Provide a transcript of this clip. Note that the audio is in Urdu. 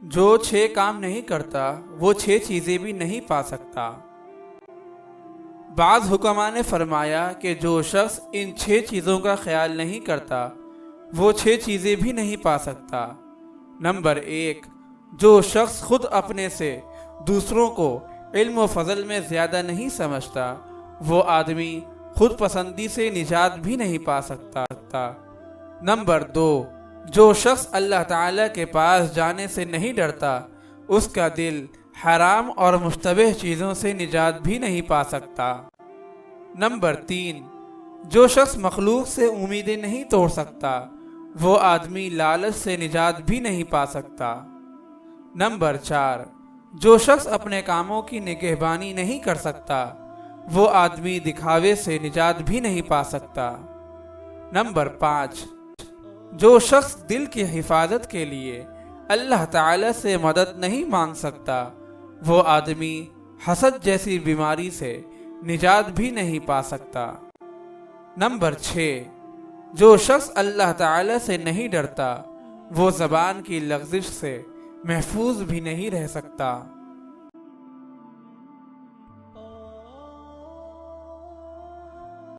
جو 6 کام نہیں کرتا وہ 6 چیزیں بھی نہیں پا سکتا۔ بعض حکماء نے فرمایا کہ جو شخص ان 6 چیزوں کا خیال نہیں کرتا وہ 6 چیزیں بھی نہیں پا سکتا۔ نمبر 1، جو شخص خود اپنے سے دوسروں کو علم و فضل میں زیادہ نہیں سمجھتا وہ آدمی خود پسندی سے نجات بھی نہیں پا سکتا۔ نمبر 2، جو شخص اللہ تعالیٰ کے پاس جانے سے نہیں ڈرتا اس کا دل حرام اور مشتبہ چیزوں سے نجات بھی نہیں پا سکتا۔ نمبر 3، جو شخص مخلوق سے امیدیں نہیں توڑ سکتا وہ آدمی لالچ سے نجات بھی نہیں پا سکتا۔ نمبر 4، جو شخص اپنے کاموں کی نگہبانی نہیں کر سکتا وہ آدمی دکھاوے سے نجات بھی نہیں پا سکتا۔ نمبر 5، جو شخص دل کی حفاظت کے لیے اللہ تعالی سے مدد نہیں مانگ سکتا وہ آدمی حسد جیسی بیماری سے نجات بھی نہیں پا سکتا۔ نمبر 6، جو شخص اللہ تعالی سے نہیں ڈرتا وہ زبان کی لغزش سے محفوظ بھی نہیں رہ سکتا۔